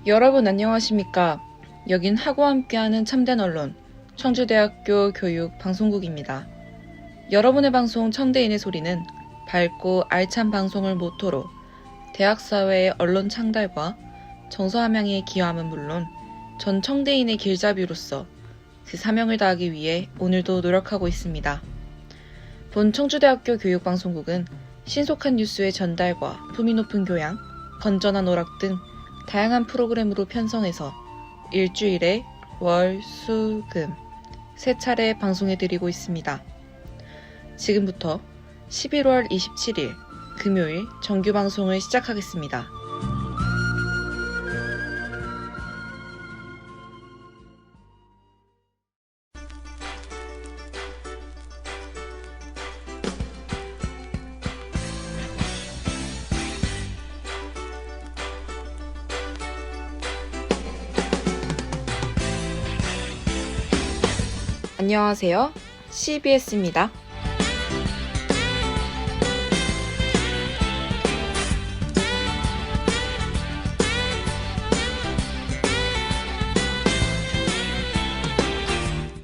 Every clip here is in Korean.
여러분 안녕하십니까? 여긴 하고 함께하는 참된 언론, 청주대학교 교육방송국입니다. 여러분의 방송 청대인의 소리는 밝고 알찬 방송을 모토로 대학사회의 언론 창달과 정서 함양에 기여함은 물론 전 청대인의 길잡이로서 그 사명을 다하기 위해 오늘도 노력하고 있습니다. 본 청주대학교 교육방송국은 신속한 뉴스의 전달과 품위 높은 교양, 건전한 오락 등 다양한 프로그램으로 편성해서 일주일에 월, 수, 금 3차례 방송해드리고 있습니다. 지금부터 11월 27일 금요일 정규 방송을 시작하겠습니다. 안녕하세요. CBS입니다.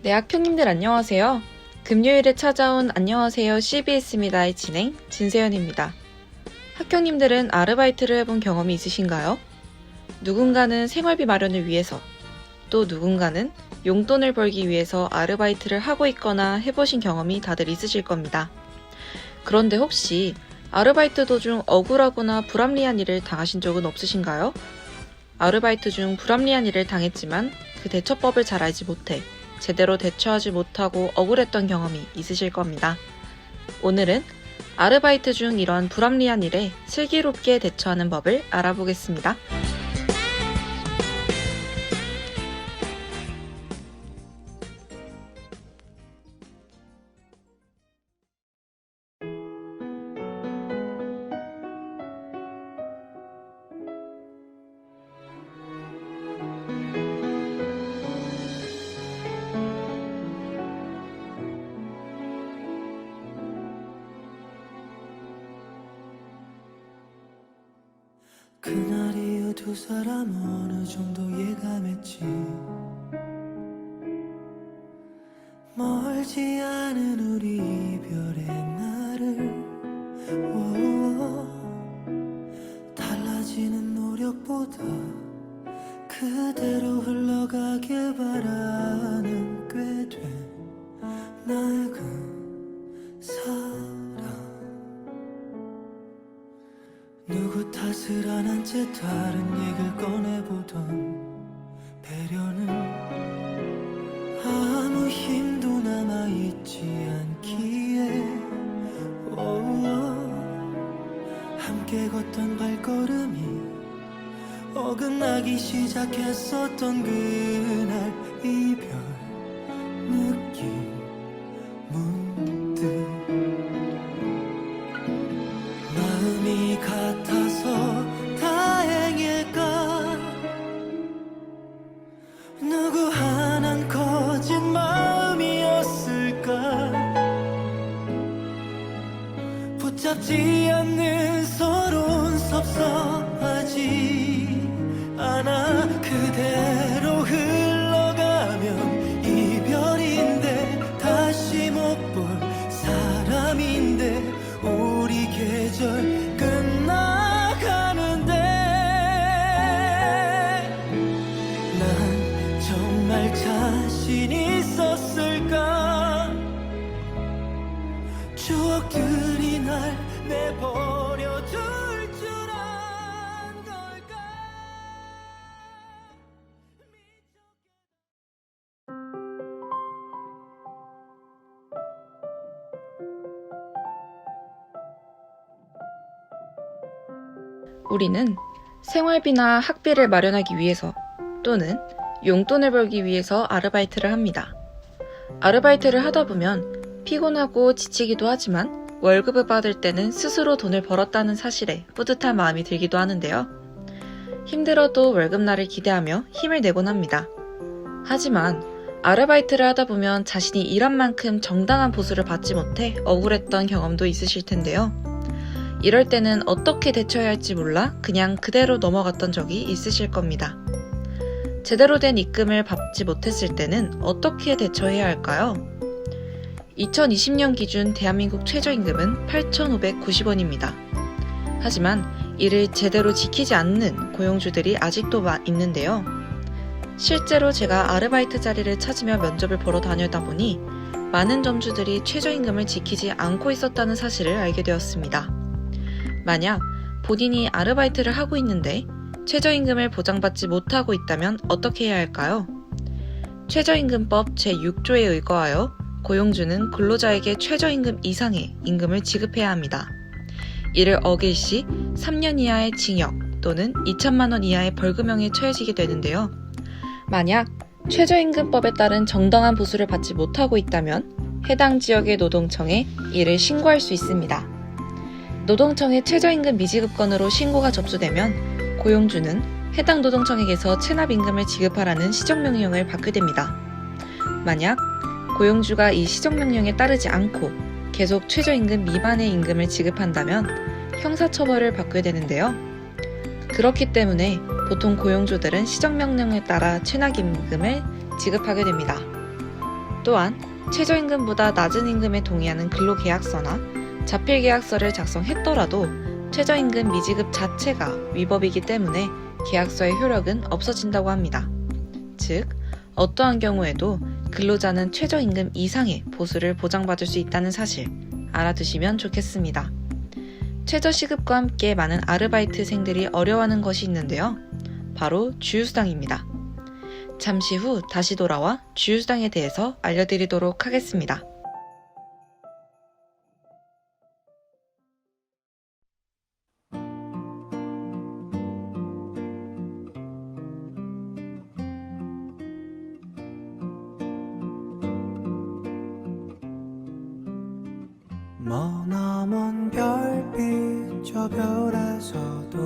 네, 학교님들 안녕하세요. 금요일에 찾아온 안녕하세요 CBS입니다의 진행 진세연입니다. 학교님들은 아르바이트를 해본 경험이 있으신가요? 누군가는 생활비 마련을 위해서, 또 누군가는 용돈을 벌기 위해서 아르바이트를 하고 있거나 해보신 경험이 다들 있으실 겁니다. 그런데 혹시 아르바이트 도중 억울하거나 불합리한 일을 당하신 적은 없으신가요? 아르바이트 중 불합리한 일을 당했지만 그 대처법을 잘 알지 못해 제대로 대처하지 못하고 억울했던 경험이 있으실 겁니다. 오늘은 아르바이트 중 이런 불합리한 일에 슬기롭게 대처하는 법을 알아보겠습니다. 그날 이후 두 사람 어느 정도 예감했지. 멀지 않은 우리 이별의 날을 달라지는 노력보다 그대로 흘러가길 바라는 꽤 된 낡은 사랑. 누구 탓을 안 한 채 다른 얘기를 꺼내보던 배려는 아무 힘도 남아있지 않기에 함께 걷던 발걸음이 어긋나기 시작했었던 그날 이별 느낌 문득 마음이 같아서 다행일까. 누구 하나는 커진 마음이었을까. 붙잡지 않는 서로는 섭섭하지 않아. 그대로 흘러가면 이별인데 다시 못 볼 사람인데 우리 계절 끝나가는데 난 정말 자신 있었을까. 추억들이 날 내버려 둘 줄 안 걸까. 우리는 생활비나 학비를 마련하기 위해서 또는 용돈을 벌기 위해서 아르바이트를 합니다. 아르바이트를 하다 보면 피곤하고 지치기도 하지만 월급을 받을 때는 스스로 돈을 벌었다는 사실에 뿌듯한 마음이 들기도 하는데요. 힘들어도 월급날을 기대하며 힘을 내곤 합니다. 하지만 아르바이트를 하다 보면 자신이 일한 만큼 정당한 보수를 받지 못해 억울했던 경험도 있으실 텐데요. 이럴 때는 어떻게 대처해야 할지 몰라 그냥 그대로 넘어갔던 적이 있으실 겁니다. 제대로 된 입금을 받지 못했을 때는 어떻게 대처해야 할까요? 2020년 기준 대한민국 최저임금은 8,590원입니다. 하지만 이를 제대로 지키지 않는 고용주들이 아직도 있는데요. 실제로 제가 아르바이트 자리를 찾으며 면접을 보러 다녔다 보니 많은 점주들이 최저임금을 지키지 않고 있었다는 사실을 알게 되었습니다. 만약 본인이 아르바이트를 하고 있는데 최저임금을 보장받지 못하고 있다면 어떻게 해야 할까요? 최저임금법 제6조에 의거하여 고용주는 근로자에게 최저임금 이상의 임금을 지급해야 합니다. 이를 어길 시 3년 이하의 징역 또는 2천만 원 이하의 벌금형에 처해지게 되는데요. 만약 최저임금법에 따른 정당한 보수를 받지 못하고 있다면 해당 지역의 노동청에 이를 신고할 수 있습니다. 노동청에 최저임금 미지급 건으로 신고가 접수되면 고용주는 해당 노동청에게서 체납임금을 지급하라는 시정명령을 받게 됩니다. 만약 고용주가 이 시정명령에 따르지 않고 계속 최저임금 미만의 임금을 지급한다면 형사처벌을 받게 되는데요. 그렇기 때문에 보통 고용주들은 시정명령에 따라 체납임금을 지급하게 됩니다. 또한 최저임금보다 낮은 임금에 동의하는 근로계약서나 자필계약서를 작성했더라도 최저임금 미지급 자체가 위법이기 때문에 계약서의 효력은 없어진다고 합니다. 즉, 어떠한 경우에도 근로자는 최저임금 이상의 보수를 보장받을 수 있다는 사실 알아두시면 좋겠습니다. 최저시급과 함께 많은 아르바이트생들이 어려워하는 것이 있는데요. 바로 주휴수당입니다. 잠시 후 다시 돌아와 주휴수당에 대해서 알려드리도록 하겠습니다. 머나먼 별빛 저 별에서도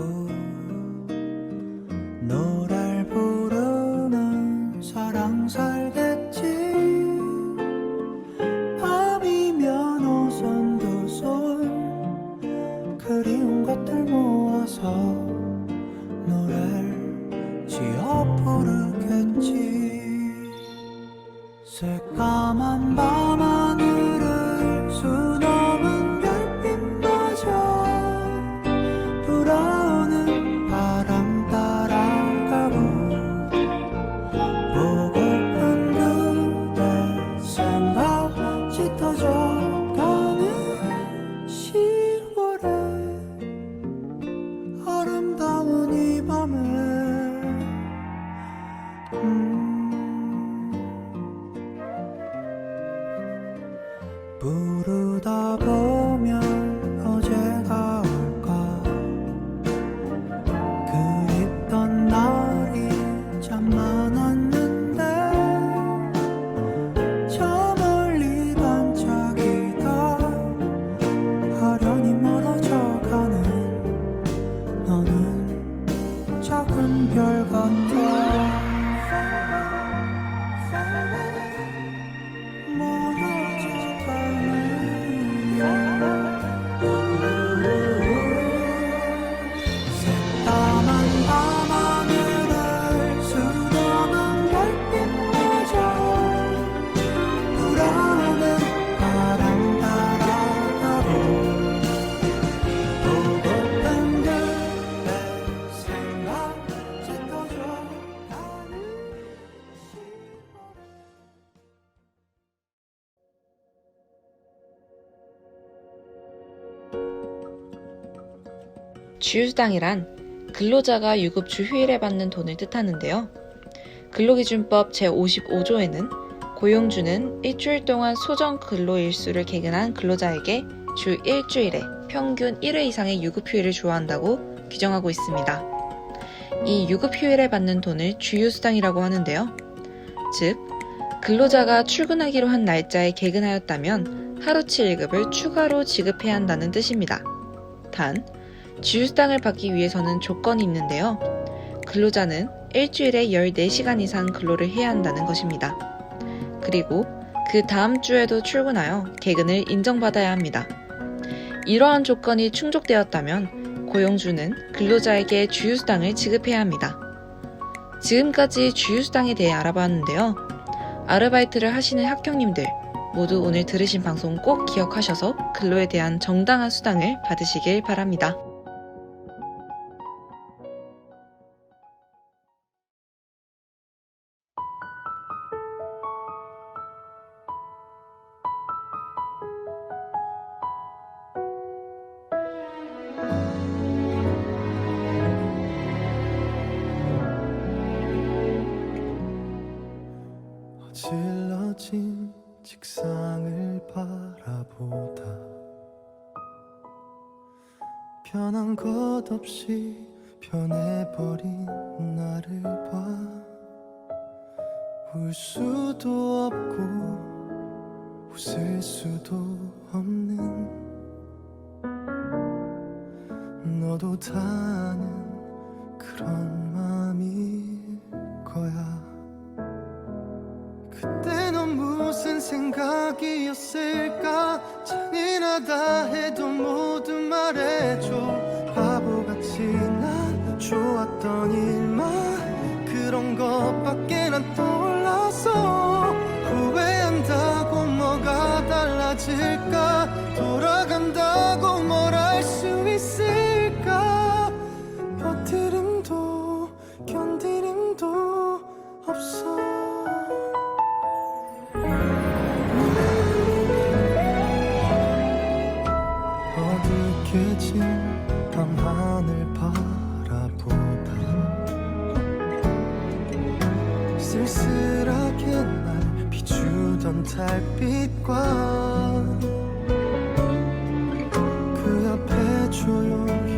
노래를 부르는 사랑 살겠지. 밤이면 오손 두 손 그리운 것들 모아서 노래를 지어 부르겠지. 새까만 밤하늘을 수놓은 별빛마저 불어오는 바람 따라가고 보고픈 그대 생각 짙어져 가는 10월에 아름다운 이 밤에 부르다 보면 어제가 올까. 그립던 날이 참 많았는데 저 멀리 반짝이다 아련히 멀어져가는 너는 작은 별 같아. 주휴수당이란 근로자가 유급주 휴일에 받는 돈을 뜻하는데요. 근로기준법 제55조에는 고용주는 일주일 동안 소정 근로일수를 개근한 근로자에게 주 일주일에 평균 1회 이상의 유급휴일을 주어한다고 규정하고 있습니다. 이 유급휴일에 받는 돈을 주휴수당이라고 하는데요. 즉, 근로자가 출근하기로 한 날짜에 개근하였다면 하루치 1급을 추가로 지급해야 한다는 뜻입니다. 단, 주휴수당을 받기 위해서는 조건이 있는데요. 근로자는 일주일에 14시간 이상 근로를 해야 한다는 것입니다. 그리고 그 다음 주에도 출근하여 개근을 인정받아야 합니다. 이러한 조건이 충족되었다면 고용주는 근로자에게 주휴수당을 지급해야 합니다. 지금까지 주휴수당에 대해 알아봤는데요. 아르바이트를 하시는 학경님들 모두 오늘 들으신 방송 꼭 기억하셔서 근로에 대한 정당한 수당을 받으시길 바랍니다. 어질러진 책상을 바라보다 변한 것 없이 변해버린 나를 봐. 울 수도 없고 웃을 수도 없는 너도 다 아는 그런 맘일 거야. 그때 넌 무슨 생각이었을까? 잔인하다 해도 모두 말해줘. 바보같이 난 좋았던 일만 그런 것밖에 난 떠올라서 후회한다고 뭐가 달라질까? 돌아간다고 뭘 할 수 있을까? 버티림도 견디림도 없어. 어둑해진 밤하늘 바라보다 쓸쓸하게 날 비추던 달빛과 그 앞에 조용히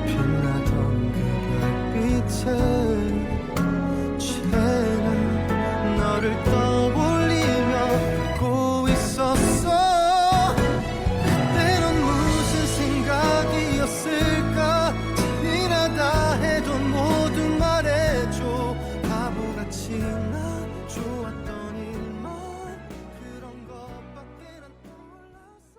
빛나던 그 별빛에 취해는 너를 떠올리며 웃고 있었어. 그때 넌 무슨 생각이었을까? 잔인하다 해도 모두 말해줘. 바보같이 난 좋았던 일만 그런 것밖에 난 몰랐어.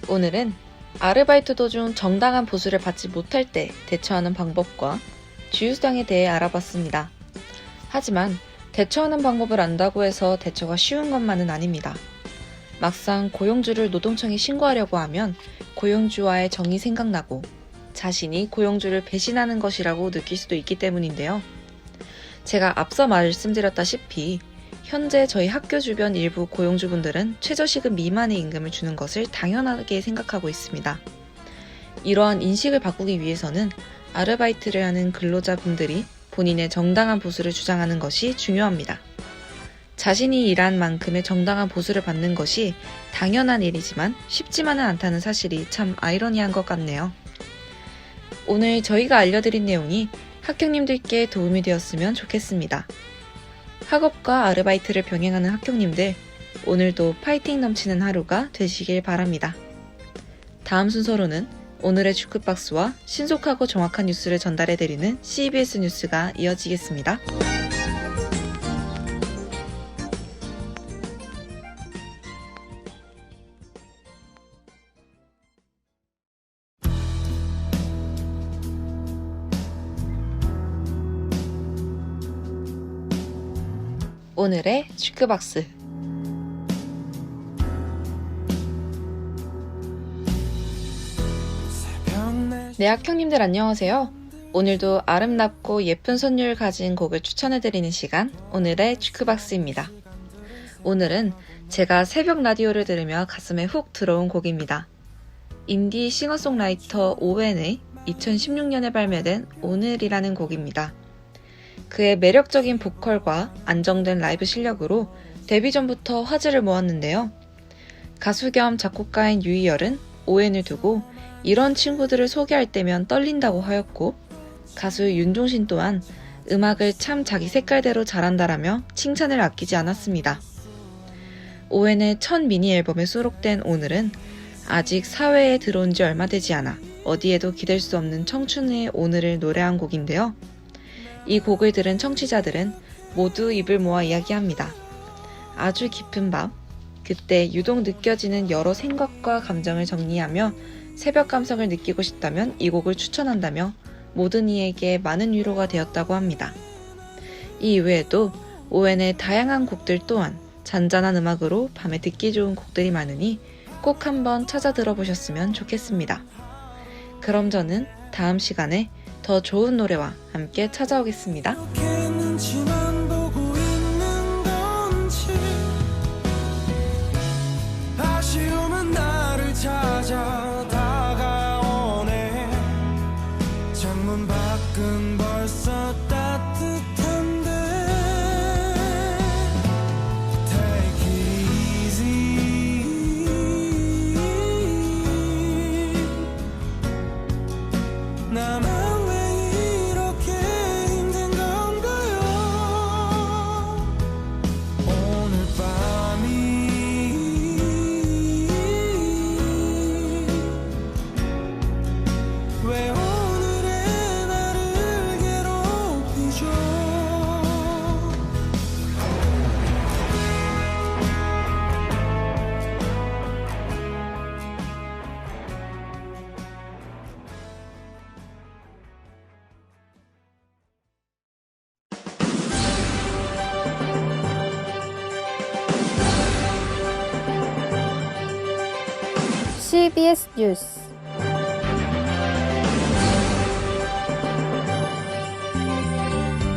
오늘은 아르바이트 도중 정당한 보수를 받지 못할 때 대처하는 방법과 주휴수당에 대해 알아봤습니다. 하지만 대처하는 방법을 안다고 해서 대처가 쉬운 것만은 아닙니다. 막상 고용주를 노동청에 신고하려고 하면 고용주와의 정이 생각나고 자신이 고용주를 배신하는 것이라고 느낄 수도 있기 때문인데요. 제가 앞서 말씀드렸다시피 현재 저희 학교 주변 일부 고용주분들은 최저시급 미만의 임금을 주는 것을 당연하게 생각하고 있습니다. 이러한 인식을 바꾸기 위해서는 아르바이트를 하는 근로자분들이 본인의 정당한 보수를 주장하는 것이 중요합니다. 자신이 일한 만큼의 정당한 보수를 받는 것이 당연한 일이지만 쉽지만은 않다는 사실이 참 아이러니한 것 같네요. 오늘 저희가 알려드린 내용이 학생님들께 도움이 되었으면 좋겠습니다. 학업과 아르바이트를 병행하는 학생님들, 오늘도 파이팅 넘치는 하루가 되시길 바랍니다. 다음 순서로는 오늘의 주크박스와 신속하고 정확한 뉴스를 전달해드리는 CBS 뉴스가 이어지겠습니다. 오늘의 주크박스. 네, 학형님들 안녕하세요. 오늘도 아름답고 예쁜 선율 가진 곡을 추천해드리는 시간, 오늘의 주크박스입니다. 오늘은 제가 새벽 라디오를 들으며 가슴에 훅 들어온 곡입니다. 인디 싱어송라이터 오웬의 2016년에 발매된 오늘이라는 곡입니다. 그의 매력적인 보컬과 안정된 라이브 실력으로 데뷔 전부터 화제를 모았는데요. 가수 겸 작곡가인 유희열은 오웬을 두고 이런 친구들을 소개할 때면 떨린다고 하였고, 가수 윤종신 또한 음악을 참 자기 색깔대로 잘한다라며 칭찬을 아끼지 않았습니다. 오웬의 첫 미니 앨범에 수록된 오늘은 아직 사회에 들어온 지 얼마 되지 않아 어디에도 기댈 수 없는 청춘의 오늘을 노래한 곡인데요. 이 곡을 들은 청취자들은 모두 입을 모아 이야기합니다. 아주 깊은 밤, 그때 유독 느껴지는 여러 생각과 감정을 정리하며 새벽 감성을 느끼고 싶다면 이 곡을 추천한다며 모든 이에게 많은 위로가 되었다고 합니다. 이 이외에도 오웬의 다양한 곡들 또한 잔잔한 음악으로 밤에 듣기 좋은 곡들이 많으니 꼭 한번 찾아 들어보셨으면 좋겠습니다. 그럼 저는 다음 시간에 더 좋은 노래와 함께 찾아오겠습니다. 이렇게 눈치만 보고 있는 건지 아쉬움은 나를 찾아 다가오네. 창문 밖은 벌써 따뜻한데 Take it easy. 나만 왜 이렇게 힘든 건가요? 오늘 밤이 왜 오늘의 나를 괴롭히죠? CBS 뉴스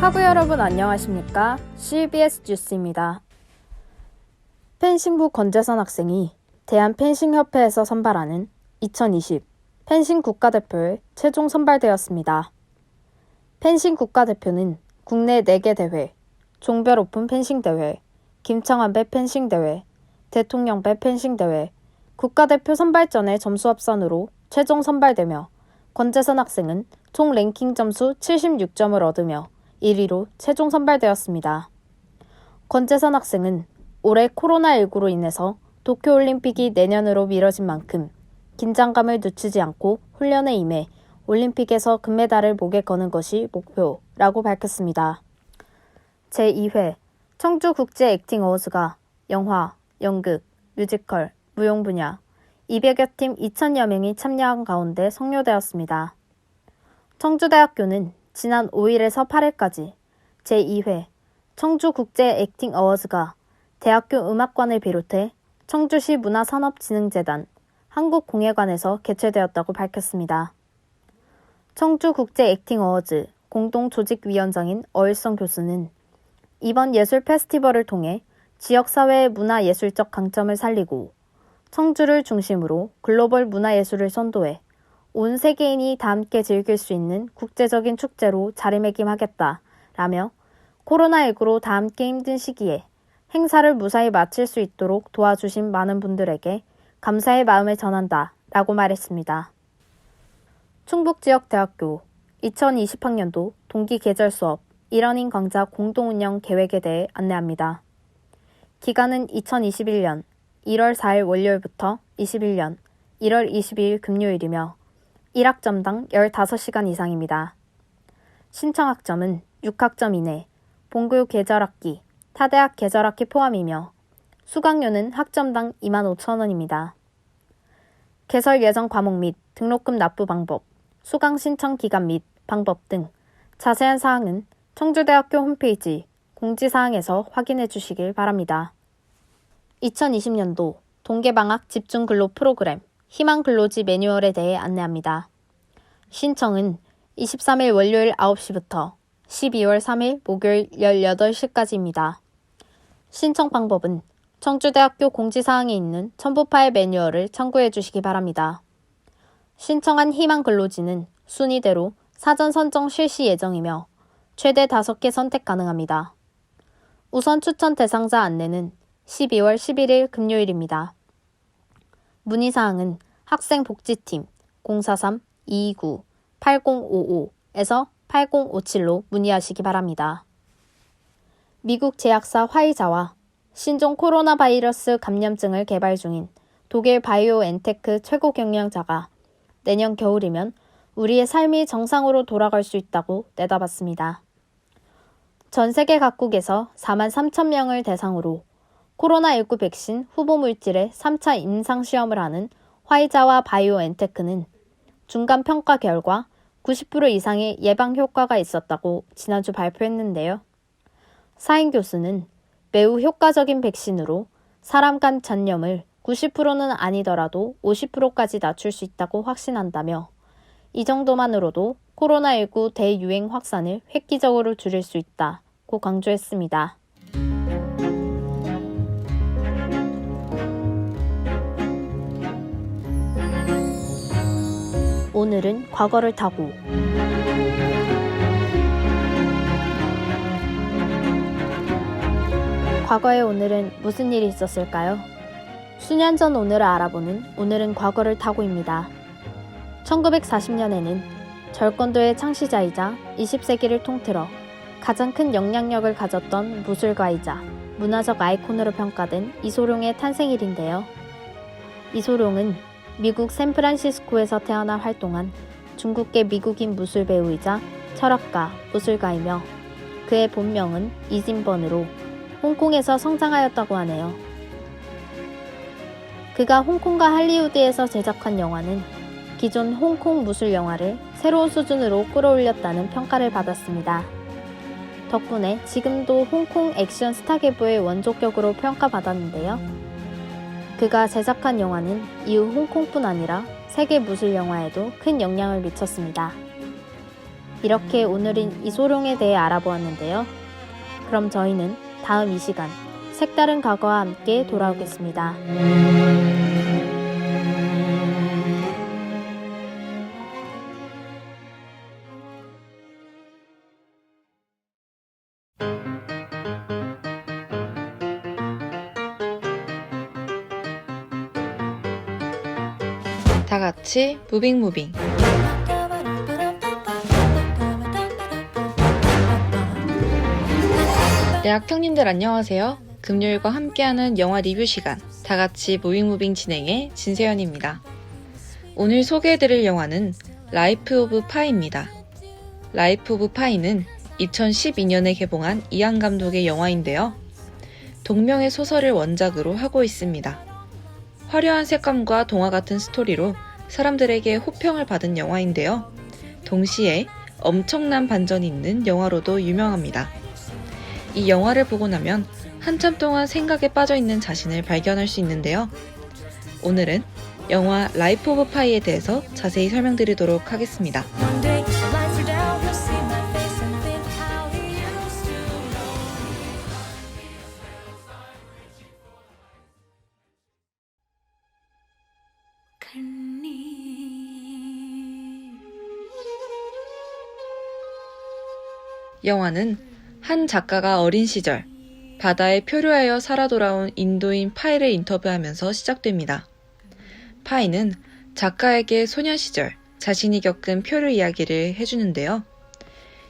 하부 여러분 안녕하십니까? CBS 뉴스입니다. 펜싱부 권재선 학생이 대한펜싱협회에서 선발하는 2020 펜싱 국가대표에 최종 선발되었습니다. 펜싱 국가대표는 국내 4개 대회, 종별 오픈 펜싱 대회, 김창완배 펜싱 대회, 대통령배 펜싱 대회, 국가대표 선발전의 점수 합산으로 최종 선발되며 권재선 학생은 총 랭킹 점수 76점을 얻으며 1위로 최종 선발되었습니다. 권재선 학생은 올해 코로나19로 인해서 도쿄올림픽이 내년으로 미뤄진 만큼 긴장감을 늦추지 않고 훈련에 임해 올림픽에서 금메달을 목에 거는 것이 목표라고 밝혔습니다. 제2회 청주국제 액팅 어워즈가 영화, 연극, 뮤지컬, 무용 분야 200여 팀 2,000여 명이 참여한 가운데 성료되었습니다. 청주대학교는 지난 5일에서 8일까지 제2회 청주국제 액팅 어워즈가 대학교 음악관을 비롯해 청주시 문화산업진흥재단, 한국공예관에서 개최되었다고 밝혔습니다. 청주국제 액팅 어워즈 공동조직위원장인 어일성 교수는 이번 예술 페스티벌을 통해 지역사회의 문화예술적 강점을 살리고 청주를 중심으로 글로벌 문화예술을 선도해 온 세계인이 다 함께 즐길 수 있는 국제적인 축제로 자리매김하겠다라며 코로나19로 다 함께 힘든 시기에 행사를 무사히 마칠 수 있도록 도와주신 많은 분들에게 감사의 마음을 전한다라고 말했습니다. 충북지역대학교 2020학년도 동기 계절 수업 일원인 강좌 공동운영 계획에 대해 안내합니다. 기간은 2021년 1월 4일 월요일부터 21년 1월 22일 금요일이며 1학점당 15시간 이상입니다. 신청학점은 6학점 이내, 본교육 계절학기, 타대학 계절학기 포함이며 수강료는 학점당 25,000원입니다. 개설 예정 과목 및 등록금 납부 방법, 수강 신청 기간 및 방법 등 자세한 사항은 청주대학교 홈페이지 공지사항에서 확인해 주시길 바랍니다. 2020년도 동계방학 집중근로 프로그램 희망근로지 매뉴얼에 대해 안내합니다. 신청은 23일 월요일 9시부터 12월 3일 목요일 18시까지입니다. 신청 방법은 청주대학교 공지사항에 있는 첨부 파일 매뉴얼을 참고해 주시기 바랍니다. 신청한 희망근로지는 순위대로 사전 선정 실시 예정이며 최대 5개 선택 가능합니다. 우선 추천 대상자 안내는 12월 11일 금요일입니다. 문의사항은 학생복지팀 043-229-8055에서 8057로 문의하시기 바랍니다. 미국 제약사 화이자와 신종 코로나 바이러스 감염증을 개발 중인 독일 바이오엔테크 최고 경영자가 내년 겨울이면 우리의 삶이 정상으로 돌아갈 수 있다고 내다봤습니다. 전 세계 각국에서 4만 3천 명을 대상으로 코로나19 백신 후보 물질의 3차 임상시험을 하는 화이자와 바이오엔테크는 중간 평가 결과 90% 이상의 예방 효과가 있었다고 지난주 발표했는데요. 사인 교수는 매우 효과적인 백신으로 사람 간 전염을 90%는 아니더라도 50%까지 낮출 수 있다고 확신한다며 이 정도만으로도 코로나19 대유행 확산을 획기적으로 줄일 수 있다고 강조했습니다. 오늘은 과거를 타고 과거의 오늘은 무슨 일이 있었을까요? 수년 전 오늘을 알아보는 오늘은 과거를 타고입니다. 1940년에는 절권도의 창시자이자 20세기를 통틀어 가장 큰 영향력을 가졌던 무술가이자 문화적 아이콘으로 평가된 이소룡의 탄생일인데요. 이소룡은 미국 샌프란시스코에서 태어나 활동한 중국계 미국인 무술 배우이자 철학가, 무술가이며 그의 본명은 이진번으로 홍콩에서 성장하였다고 하네요. 그가 홍콩과 할리우드에서 제작한 영화는 기존 홍콩 무술 영화를 새로운 수준으로 끌어올렸다는 평가를 받았습니다. 덕분에 지금도 홍콩 액션 스타 계보의 원조격으로 평가받았는데요. 그가 제작한 영화는 이후 홍콩뿐 아니라 세계 무술 영화에도 큰 영향을 미쳤습니다. 이렇게 오늘은 이소룡에 대해 알아보았는데요. 그럼 저희는 다음 이 시간 색다른 과거와 함께 돌아오겠습니다. 다 같이 무빙 무빙. 네, 학형님들 안녕하세요. 금요일과 함께하는 영화 리뷰 시간, 다 같이 무빙 무빙 진행의 진세연입니다. 오늘 소개해드릴 영화는 라이프 오브 파이입니다. 라이프 오브 파이는 2012년에 개봉한 이안 감독의 영화인데요. 동명의 소설을 원작으로 하고 있습니다. 화려한 색감과 동화 같은 스토리로 사람들에게 호평을 받은 영화인데요. 동시에 엄청난 반전이 있는 영화로도 유명합니다. 이 영화를 보고 나면 한참 동안 생각에 빠져있는 자신을 발견할 수 있는데요. 오늘은 영화 라이프 오브 파이에 대해서 자세히 설명드리도록 하겠습니다. 영화는 한 작가가 어린 시절 바다에 표류하여 살아 돌아온 인도인 파이를 인터뷰하면서 시작됩니다. 파이는 작가에게 소년 시절 자신이 겪은 표류 이야기를 해주는데요.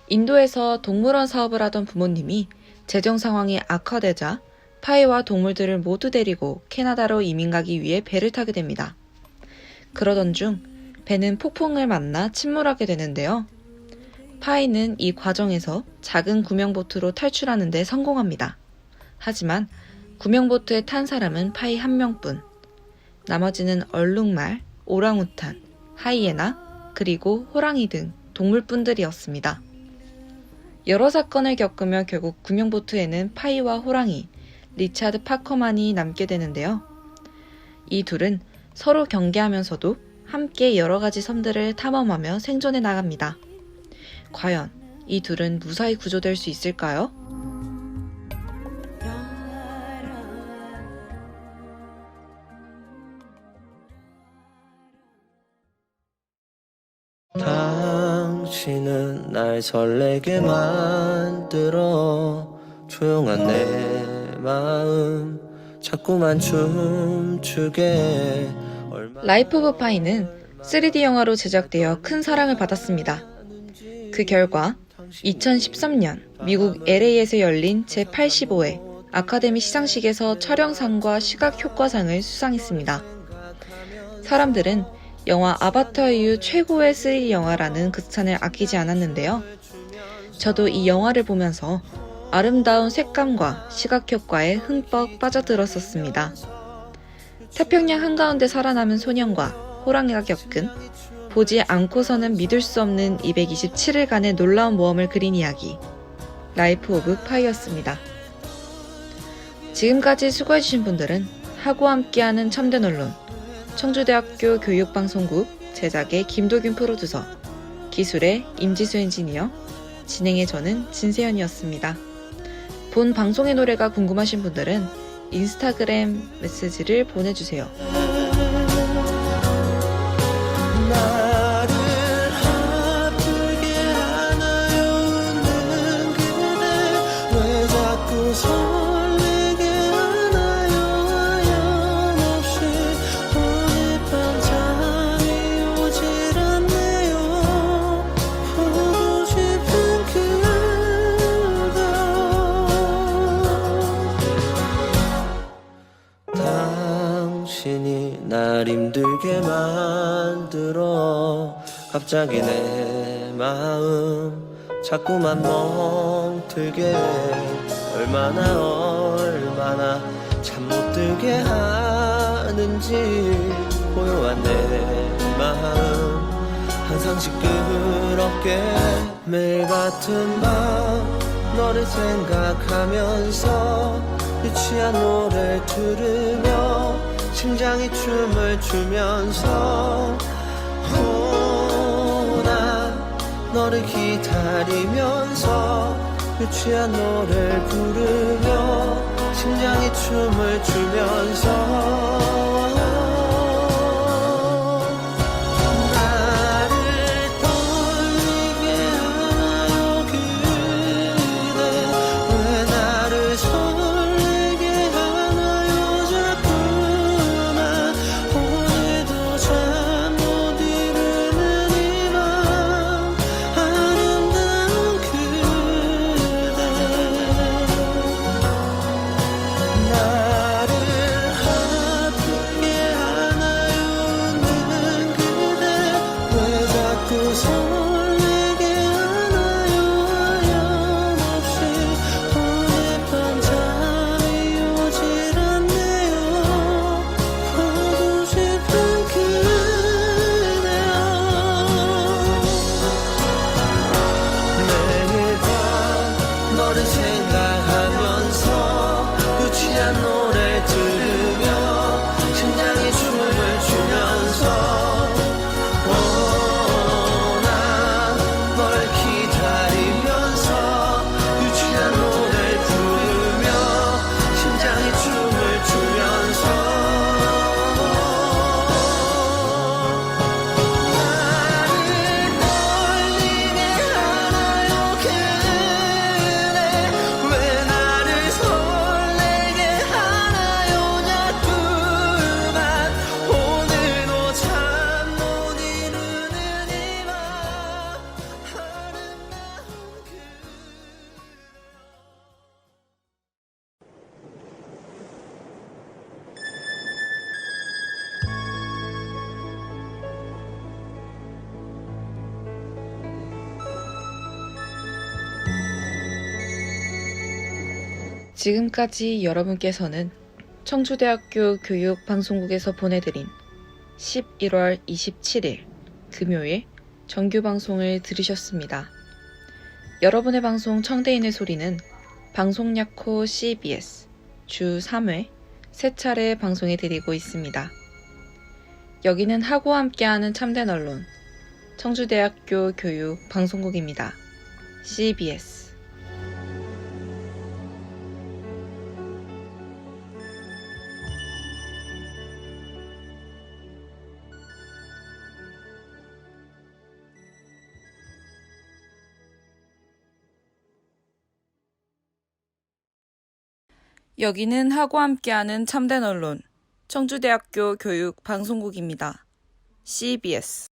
인도에서 동물원 사업을 하던 부모님이 재정 상황이 악화되자 파이와 동물들을 모두 데리고 캐나다로 이민 가기 위해 배를 타게 됩니다. 그러던 중 배는 폭풍을 만나 침몰하게 되는데요. 파이는 이 과정에서 작은 구명보트로 탈출하는 데 성공합니다. 하지만 구명보트에 탄 사람은 파이 한 명뿐. 나머지는 얼룩말, 오랑우탄, 하이에나, 그리고 호랑이 등 동물뿐들이었습니다. 여러 사건을 겪으며 결국 구명보트에는 파이와 호랑이, 리차드 파커만이 남게 되는데요. 이 둘은 서로 경계하면서도 함께 여러 가지 섬들을 탐험하며 생존해 나갑니다. 과연 이 둘은 무사히 구조될 수 있을까요? 당신은 날 설레게 만들어 조용한 내 마음 자꾸만 춤추게. 라이프 오브 파이는 3D 영화로 제작되어 큰 사랑을 받았습니다. 그 결과 2013년 미국 LA에서 열린 제85회 아카데미 시상식에서 촬영상과 시각효과상을 수상했습니다. 사람들은 영화 아바타 이후 최고의 스릴 영화라는 극찬을 아끼지 않았는데요. 저도 이 영화를 보면서 아름다운 색감과 시각 효과에 흠뻑 빠져들었었습니다. 태평양 한가운데 살아남은 소년과 호랑이가 겪은 보지 않고서는 믿을 수 없는 227일간의 놀라운 모험을 그린 이야기, 라이프 오브 파이였습니다. 지금까지 수고해주신 분들은 하고 함께하는 참된 언론, 청주대학교 교육방송국 제작의 김도균 프로듀서, 기술의 임지수 엔지니어, 진행의 저는 진세연이었습니다. 본 방송의 노래가 궁금하신 분들은 인스타그램 메시지를 보내주세요. 나를 아프게 하나요 웃는 그대 왜 자꾸 설레게 하나요 하염없이 오늘 밤 잠이 오질 않네요 보고 싶은 그대 당신이 날 힘들게 만들어 갑자기 내 마음 자꾸만 멍들게 얼마나 잠 못 들게 하는지 고요한 내 마음 항상 시끄럽게 매일 같은 밤 너를 생각하면서 유치한 노래를 들으며 심장이 춤을 추면서 나 너를 기다리면서 유치한 노래를 부르며 심장이 춤을 추면서 나를 떨리게 하나요 그대 왜 나를 설레게 하나요 자꾸만 오늘도 잠 못 이루는 이 맘 아름다운 그대 나를 아프게 하나요 웃는 그대 왜 자꾸 설레게 하나요 하염없이 오늘 밤 잠이 오질 않네요 보고 싶은 그대여 매일 밤 너를 생각하면서 유치한 노래를 들으며 심장이 춤을 추면서 나 널 기다리면서 유치한 노래를 부르며 심장이 춤을 추면서 나를 떨리게 하나요 그대 왜 나를 설레게 하나요 자꾸만 오늘도 잠 못 이루는 이 맘 아름다운 지금까지 여러분께서는 청주대학교 교육방송국에서 보내드린 11월 27일 금요일 정규방송을 들으셨습니다. 여러분의 방송 청대인의 소리는 방송약호 CBS 주 3회 3차례 방송해드리고 있습니다. 여기는 하고 함께하는 참된 언론 청주대학교 교육방송국입니다. CBS 여기는 하고 함께하는 참된 언론 청주대학교 교육방송국입니다. CBS